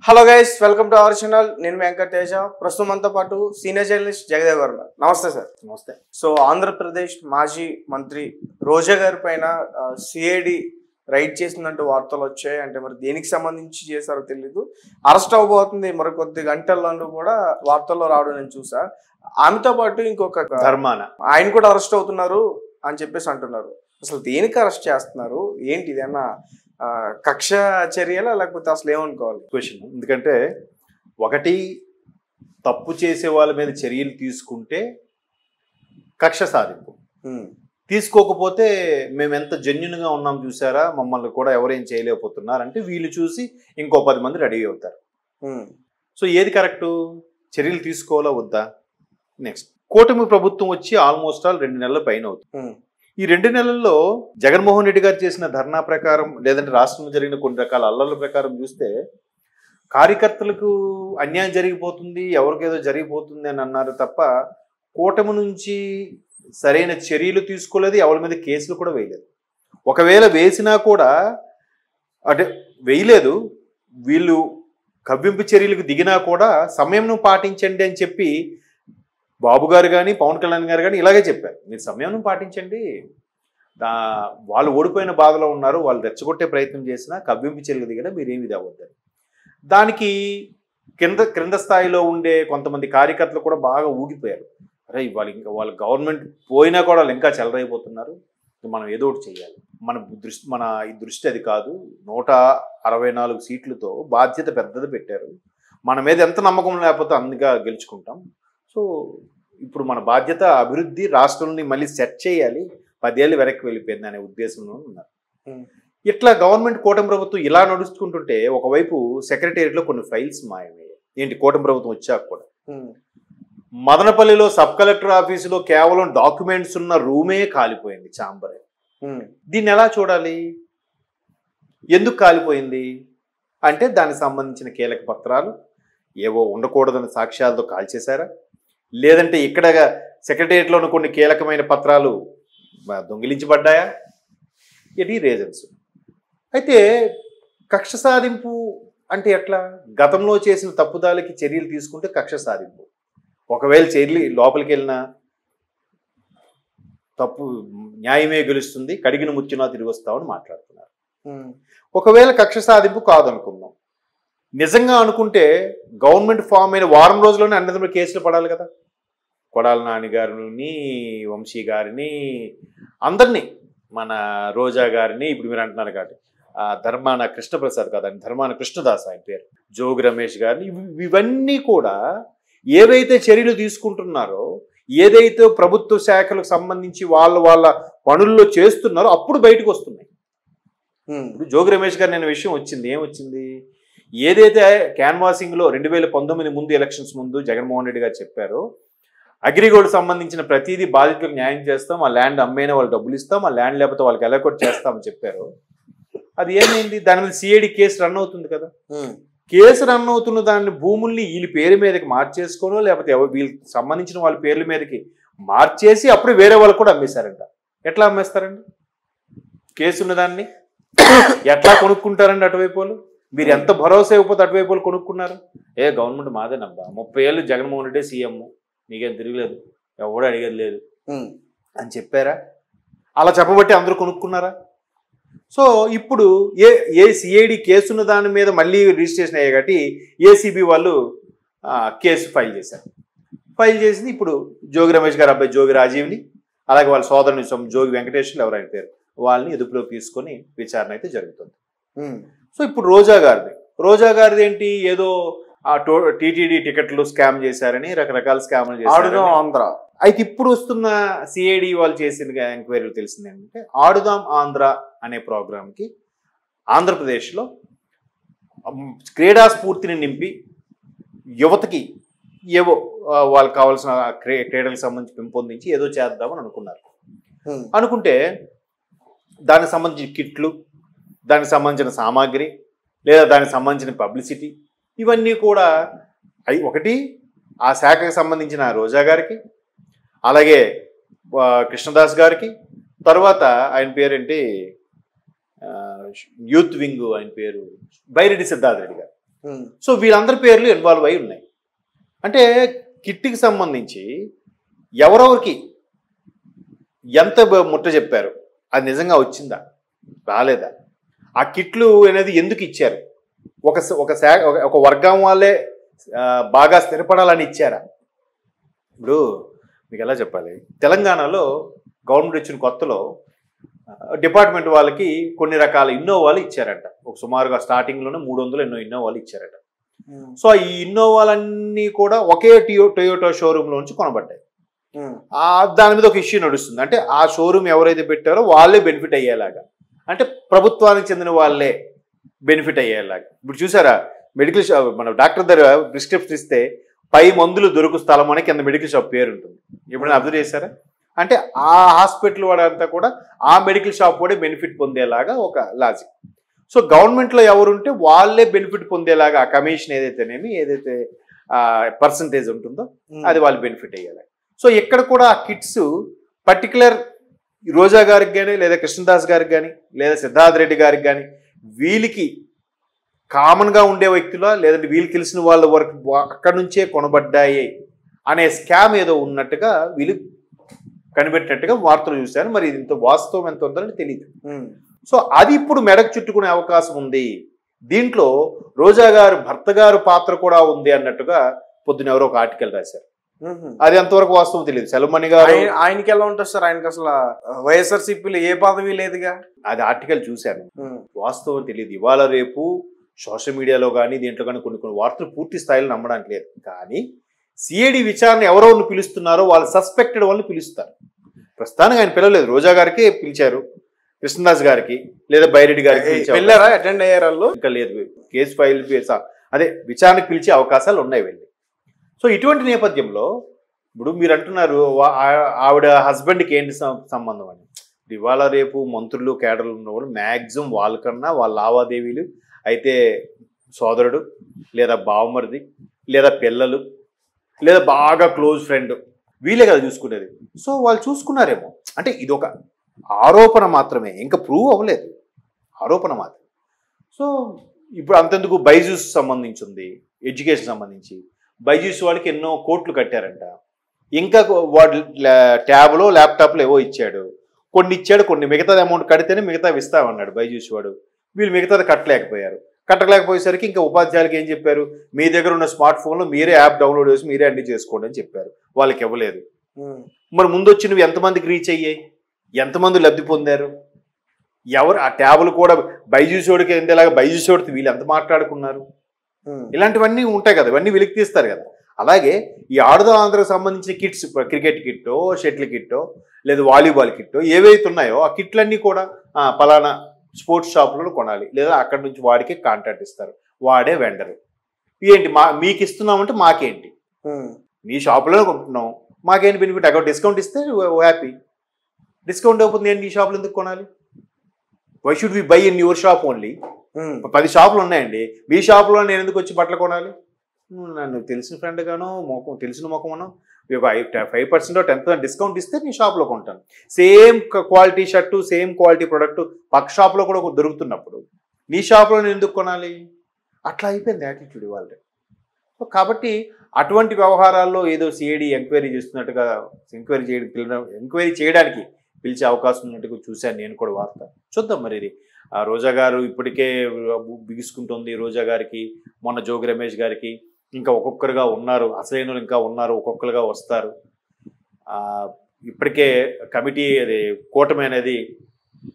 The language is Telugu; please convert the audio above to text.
Hello guys, welcome to our channel. నేను వెంకటేజ. ప్రస్తుతం మనతో పాటు సీనియర్ జర్నలిస్ట్ జగదేవ్ గారు. నమస్తే సార్. నమస్తే. సో ఆంధ్రప్రదేశ్ మాజీ మంత్రి రోజా గారి పైన సిఐడి రైడ్ చేసిందంటూ వార్తలు వచ్చాయి. అంటే మరి దేనికి సంబంధించి చేశారో తెలీదు. అరెస్ట్ అవ్వబోతుంది మరికొద్ది గంటల్లో కూడా వార్తల్లో రావడం నేను చూసా. ఆమెతో పాటు ఇంకొక ధర్మాన ఆయన కూడా అరెస్ట్ అవుతున్నారు అని చెప్పేసి అంటున్నారు. అసలు దేనికి అరెస్ట్ చేస్తున్నారు? ఏంటి ఇదన్నా కక్ష చర్యలా లేకపోతే అసలు ఏమనుకోవాలి? క్వశ్చన్. ఎందుకంటే ఒకటి, తప్పు చేసే వాళ్ళ మీద చర్యలు తీసుకుంటే కక్ష సాధింపు, తీసుకోకపోతే మేము ఎంత జెన్యున్గా ఉన్నాం చూసారా, మమ్మల్ని కూడా ఎవరేం చేయలేకపోతున్నారంటే వీళ్ళు చూసి ఇంకో 10 మంది రెడీ అవుతారు. సో ఏది కరెక్టు? చర్యలు తీసుకోవాలా వద్దా? నెక్స్ట్, కూటమి ప్రభుత్వం వచ్చి ఆల్మోస్ట్ ఆల్ 2 నెలల పైన అవుతుంది. ఈ 2 నెలల్లో జగన్మోహన్ రెడ్డి గారు చేసిన ధర్నా ప్రకారం, లేదంటే రాష్ట్రంలో జరిగిన కొన్ని రకాల అల్లర్ల ప్రకారం చూస్తే కార్యకర్తలకు అన్యాయం జరిగిపోతుంది, ఎవరికేదో జరిగిపోతుంది అని అన్నారు తప్ప కూటమి నుంచి సరైన చర్యలు తీసుకోలేదు, ఎవరి మీద కేసులు కూడా వేయలేదు. ఒకవేళ వేసినా కూడా అంటే వేయలేదు, వీళ్ళు కవ్వింపు చర్యలకు దిగినా కూడా సమయంను పాటించండి అని చెప్పి బాబు గారు కానీ పవన్ కళ్యాణ్ గారు కానీ ఇలాగే చెప్పారు. మీరు సమయం పాటించండి, వాళ్ళు ఓడిపోయిన బాధలో ఉన్నారు, వాళ్ళు రెచ్చగొట్టే ప్రయత్నం చేసినా కవ్వింపు చర్యలు దిగినా మీరేమి ఇది అవ్వద్దని. దానికి క్రింద స్థాయిలో ఉండే కొంతమంది కార్యకర్తలు కూడా బాగా ఊగిపోయారు. అరే వాళ్ళ గవర్నమెంట్ పోయినా కూడా వాళ్ళు ఇంకా చెలరైపోతున్నారు, మనం ఏదో ఒకటి చేయాలి, మన ఈ దృష్టి అది కాదు, 164 సీట్లతో బాధ్యత పెద్దది పెట్టారు, మన మీద ఎంత నమ్మకం లేకపోతే అందుగా గెలుచుకుంటాం. సో ఇప్పుడు మన బాధ్యత అభివృద్ధి, రాష్ట్రాన్ని మళ్ళీ సెట్ చేయాలి, 10 ఏళ్ళు వెనక్కి వెళ్ళిపోయింది అనే ఉద్దేశంలో ఉన్నారు. ఇట్లా గవర్నమెంట్ కూటమి ప్రభుత్వం ఇలా నడుచుకుంటుంటే ఒకవైపు సెక్రటేరియట్లో కొన్ని ఫైల్స్ మాయమయ్యాయి. ఏంటి, కూటమి ప్రభుత్వం వచ్చాక కూడా మదనపల్లిలో సబ్ కలెక్టర్ ఆఫీసులో కేవలం డాక్యుమెంట్స్ ఉన్న రూమే కాలిపోయింది, ఛాంబర్. దీన్ని ఎలా చూడాలి? ఎందుకు కాలిపోయింది అంటే దానికి సంబంధించిన కీలక పత్రాలు ఏవో ఉండకూడదని సాక్ష్యాలతో కాల్చేశారా, లేదంటే ఇక్కడ సెక్రటేరియట్లోని కొన్ని కీలకమైన పత్రాలు దొంగిలించబడ్డాయా? ఇది రీజన్స్. అయితే కక్ష సాధింపు అంటే ఎట్లా? గతంలో చేసిన తప్పుదాలకి చర్యలు తీసుకుంటే కక్ష సాధింపు. ఒకవేళ చర్యలు లోపలికి వెళ్ళినా తప్పు న్యాయమే గెలుస్తుంది, కడిగిన ముచ్చినా తిరిగి వస్తామని మాట్లాడుతున్నారు. ఒకవేళ కక్ష సాధింపు కాదనుకుందాం, నిజంగా అనుకుంటే గవర్నమెంట్ ఫామ్ అయిన వారం రోజుల్లోనే అన్ని కేసులు పడాలి కదా. కొడాల నాని గారిని, వంశీ గారిని, అందరినీ, మన రోజా గారిని, ఇప్పుడు మీరు అంటున్నారు కాబట్టి ధర్మాన కృష్ణప్రసాద్ కాదండి, ధర్మాన కృష్ణదాస్ ఆయన పేరు, జోగి రమేష్ గారిని, ఇవన్నీ కూడా ఏవైతే చర్యలు తీసుకుంటున్నారో, ఏదైతే ప్రభుత్వ శాఖలకు సంబంధించి వాళ్ళ పనుల్లో చేస్తున్నారో అప్పుడు బయటకు వస్తున్నాయి. ఇప్పుడు జోగి రమేష్ గారు నేను విషయం వచ్చింది, ఏమొచ్చింది, ఏదైతే క్యాన్వాసింగ్లో 2019 ముందు, ఎలక్షన్స్ ముందు జగన్మోహన్ రెడ్డి గారు చెప్పారో అగ్రిగోల్డ్ సంబంధించిన ప్రతిదీ బాధితులకు న్యాయం చేస్తాం, ఆ ల్యాండ్ అమ్మేనే వాళ్ళు డబ్బులు ఇస్తాం, ఆ ల్యాండ్ లేకపోతే వాళ్ళకి ఎలక్ట్ చేస్తామని చెప్పారు. అది ఏమైంది? దాని మీద సిఐడి కేసు రన్ అవుతుంది కదా. కేసు రన్ అవుతున్న దాన్ని భూముల్ని వీళ్ళ పేరు మీదకి మార్చేసుకోనో, లేకపోతే వీళ్ళకి సంబంధించిన వాళ్ళ పేర్ల మీదకి మార్చేసి అప్పుడు వేరే వాళ్ళకి కూడా అమ్మేశారంట. ఎట్లా అమ్మేస్తారండి? కేసు ఉన్న దాన్ని ఎట్లా కొనుక్కుంటారండి అటువైపు వాళ్ళు? మీరు ఎంత భరోసా ఇవ్వకపోతే అటువైపు వాళ్ళు కొనుక్కున్నారు. గవర్నమెంట్ మాదేనబ్బా, 30 ఏళ్ళు జగన్మోహన్ రెడ్డి సీఎం, మీకేం తిరగలేదు, ఎవడో అడిగేది లేదు అని చెప్పారా? అలా చెప్పబట్టి అందరూ కొనుక్కున్నారా? సో ఇప్పుడు ఏ సిఐడి కేసు ఉన్న దాని మీద మళ్ళీ రిజిస్ట్రేషన్ అయ్యాయి కాబట్టి ఏసీబీ వాళ్ళు కేసు ఫైల్ చేశారు. ఫైల్ చేసింది ఇప్పుడు జోగి రమేష్ గారు అబ్బాయి జోగి రాజీవ్ని, అలాగే వాళ్ళ సోదరుని జోగి వెంకటేశ్వర్లు ఎవరైనా పేరు, వాళ్ళని ఎదుపులోకి తీసుకొని విచారణ అయితే జరుగుతుంది. సో ఇప్పుడు రోజా గారిది ఏంటి, ఏదో టీటీడీ టికెట్లు స్కామ్ చేశారని, రకరకాల స్కామ్లు చేశారు ఆంధ్ర. అయితే ఇప్పుడు వస్తున్న సిఐడి వాళ్ళు చేసిన ఎంక్వైరీలు తెలిసింది ఏంటంటే, ఆడుదాం ఆంధ్ర అనే ప్రోగ్రాంకి ఆంధ్రప్రదేశ్లో క్రీడా స్ఫూర్తిని నింపి యువతకి ఏవో వాళ్ళకి కావాల్సిన క్రీడలకు సంబంధించి పెంపొందించి ఏదో చేద్దామని అనుకున్నారు. అనుకుంటే దానికి సంబంధించిన కిట్లు, దానికి సంబంధించిన సామాగ్రి, లేదా దానికి సంబంధించిన పబ్లిసిటీ, ఇవన్నీ కూడా ఒకటి ఆ శాఖకు సంబంధించిన రోజా గారికి, అలాగే కృష్ణదాస్ గారికి, తర్వాత ఆయన పేరేంటి యూత్ వింగ్ ఆయన పేరు బైరెడ్డి సిద్ధార్థ రెడ్డి గారు, సో వీళ్ళందరి పేర్లు ఇన్వాల్వ్ అయి ఉన్నాయి. అంటే కిట్కి సంబంధించి ఎవరెవరికి ఎంత ముట్ట చెప్పారు, అది నిజంగా వచ్చిందా రాలేదా, ఆ కిట్లు అనేది ఎందుకు ఇచ్చారు, ఒక వర్గం వాళ్ళే బాగా స్థిరపడాలని ఇచ్చారా? ఇప్పుడు మీకు ఎలా చెప్పాలి, తెలంగాణలో గవర్నమెంట్ వచ్చిన కొత్తలో డిపార్ట్మెంట్ వాళ్ళకి కొన్ని రకాల ఇన్నోవాలు ఇచ్చారట. ఒక సుమారుగా స్టార్టింగ్లోనే 300 ఎన్నో ఇన్నోవాలు ఇచ్చారట. సో ఈ ఇన్నోవాలన్నీ కూడా ఒకే టొయోటా షోరూమ్ నుంచి కొనబడ్డాయి. దాని మీద ఒక ఇష్యూ నడుస్తుంది. అంటే ఆ షోరూమ్ ఎవరైతే పెట్టారో వాళ్ళే బెనిఫిట్ అయ్యేలాగా, అంటే ప్రభుత్వానికి చెందిన వాళ్ళే బెనిఫిట్ అయ్యేలాగా. ఇప్పుడు చూసారా, మెడికల్ షాప్ మన డాక్టర్ దగ్గర ప్రిస్క్రిప్షన్ ఇస్తే పై మందులు దొరుకు స్థలం అని కింద మెడికల్ షాప్ పేరు ఉంటుంది. ఎప్పుడైనా అబ్జర్వ్ చేశారా? అంటే ఆ హాస్పిటల్ వాడంతా కూడా ఆ మెడికల్ షాప్ కూడా బెనిఫిట్ పొందేలాగా ఒక లాజిక్. సో గవర్నమెంట్లో ఎవరుంటే వాళ్ళే బెనిఫిట్ పొందేలాగా ఆ కమిషన్ ఏదైతే పర్సంటేజ్ ఉంటుందో అది వాళ్ళు బెనిఫిట్ అయ్యేలా. సో ఇక్కడ కూడా ఆ కిట్స్ పర్టికులర్ రోజా గారికి కానీ, లేదా కృష్ణదాస్ గారికి కానీ, లేదా సిద్ధార్థ్ రెడ్డి గారికి కానీ, వీళ్ళకి కామన్గా ఉండే వ్యక్తుల, లేదంటే వీళ్ళు తెలిసిన వాళ్ళ వరకు అక్కడి నుంచే కొనబడ్డాయి అనే స్కామ్ ఏదో ఉన్నట్టుగా వీళ్ళు కనిపెట్టినట్టుగా వార్తలు చూశాను. మరి ఇంత వాస్తవం ఎంత ఉందని తెలియదు. సో అది ఇప్పుడు మెడకు చుట్టుకునే అవకాశం ఉంది. దీంట్లో రోజా గారు భర్త గారు పాత్ర కూడా ఉంది అన్నట్టుగా పొద్దున ఎవరో ఒక ఆర్టికల్ రాశారు. అది ఎంతవరకు వాస్తవం తెలియదు. సెలమణి గారు ఆయనకి ఎలా ఉంటుంది సార్, ఆయనకి అసలు వైఎస్ఆర్సీపీలో ఏ పదవి లేదుగా. అది ఆర్టికల్ చూశాను, వాస్తవం తెలియదు. ఇవాళ రేపు సోషల్ మీడియాలో కానీ దీంట్లో కానీ కొన్ని వార్తలు పూర్తి స్థాయిలో నమ్మడానికి లేదు. కానీ సిఐడి విచారణ ఎవరెవరిని పిలుస్తున్నారో వాళ్ళు సస్పెక్టెడ్ వాళ్ళని పిలుస్తారు. ప్రస్తుతానికి ఆయన పిలవలేదు, రోజా గారికి పిలిచారు, కృష్ణదాస్ గారికి లేదా బైరెడ్డి గారికి వెళ్ళారా, అటెండ్ అయ్యారు వాళ్ళు? ఇంకా లేదు, కేసు ఫైల్ అదే విచారణకు పిలిచే అవకాశాలు ఉన్నాయి వెళ్ళి. సో ఇటువంటి నేపథ్యంలో ఇప్పుడు మీరు అంటున్నారు ఆవిడ హస్బెండ్కి ఏంటి సంబంధం అని. ఇవాళ రేపు మంత్రులు కేడర్లు ఉన్నవాళ్ళు మ్యాక్సిమం వాళ్ళకన్నా వాళ్ళ లావాదేవీలు అయితే సోదరుడు లేదా బావమరిది లేదా పిల్లలు లేదా బాగా క్లోజ్ ఫ్రెండ్ వీళ్ళే కదా చూసుకునేది. సో వాళ్ళు చూసుకున్నారేమో, అంటే ఇది ఒక ఆరోపణ మాత్రమే, ఇంకా ప్రూవ్ అవ్వలేదు, ఆరోపణ మాత్రమే. సో ఇప్పుడు అంతెందుకు బైజూస్ సంబంధించి ఉంది, ఎడ్యుకేషన్ సంబంధించి బైజూస్ వాళ్ళకి ఎన్నో కోట్లు కట్టారంట. ఇంకా వాడు ట్యాబ్లో ల్యాప్టాప్లో ఏవో ఇచ్చాడు, కొన్ని ఇచ్చాడు, కొన్ని మిగతాది అమౌంట్ కడితేనే మిగతావి ఇస్తామన్నాడు బైజూస్ వాడు. వీళ్ళు మిగతాది కట్టలేకపోయేసరికి ఇంకా ఉపాధ్యాయులకి ఏం చెప్పారు, మీ దగ్గర ఉన్న స్మార్ట్ ఫోన్లో మీరే యాప్ డౌన్లోడ్ చేసి మీరే అన్ని చేసుకోండి అని చెప్పారు. వాళ్ళకి ఇవ్వలేదు. మరి ముందు వచ్చి నువ్వు ఎంతమందికి రీచ్ అయ్యాయి, ఎంతమంది లబ్ధి పొందారు, ఎవరు ఆ ట్యాబులు కూడా బైజూస్ వాడికి ఎంతేలాగా బైజూస్ వాడికి వీళ్ళు ఎంత మాట్లాడుకున్నారు, ఇలాంటివన్నీ ఉంటాయి కదా, ఇవన్నీ వెలికి తీస్తారు కదా. అలాగే ఈ ఆడుదాం ఆంధ్రకు సంబంధించిన కిట్స్, క్రికెట్ కిట్టో షటిల్ కిట్టో లేదా వాలీబాల్ కిట్టో ఏవైతే ఉన్నాయో ఆ కిట్లన్నీ కూడా పలానా స్పోర్ట్స్ షాప్లో కొనాలి, లేదా అక్కడి నుంచి వాడికి కాంట్రాక్ట్ ఇస్తారు, వాడే వెండరు. ఏంటి మీకు ఇస్తున్నామంటే మాకేంటి, మీ షాపులోనే కొంటున్నాం, మాకేంటి బెనిఫిట్, అక్కడ డిస్కౌంట్ ఇస్తే హ్యాపీ, డిస్కౌంట్ అయిపోతుంది ఏంటి, ఈ షాపులు ఎందుకు కొనాలి, why should we buy in your shop only. 10 షాపులు ఉన్నాయండి, మీ షాపులో నేను ఎందుకు వచ్చి బట్టలు కొనాలి, నన్ను తెలిసిన ఫ్రెండ్ గానో తెలిసిన ముఖమనో 5% 10% డిస్కౌంట్ ఇస్తే నీ షాప్లో కొంటాను. Same quality shirt same quality product పక్క షాప్లో కూడా దొరుకుతున్నప్పుడు నీ షాప్లో నేను ఎందుకు కొనాలి, అట్లా అయిపోయింది యాటిట్యూడ్ ఇవాళ. కాబట్టి అటువంటి వ్యవహారాల్లో ఏదో సిఐడి ఎంక్వైరీ చేస్తున్నట్టుగా ఎంక్వైరీ చేయడానికి పిలిచే అవకాశం ఉన్నట్టుగా చూశాను నేను కూడా వార్త. చూద్దాం మరి ఇది. రోజా గారు ఇప్పటికే బిగుసుకుంటుంది, రోజా గారికి మొన్న జోగి రమేష్ గారికి ఇంకా ఒక్కొక్కరుగా ఉన్నారు, అసలైన వాళ్ళు ఇంకా ఉన్నారు, ఒక్కొక్కరుగా వస్తారు. ఇప్పటికే కమిటీ అది కూటమి అనేది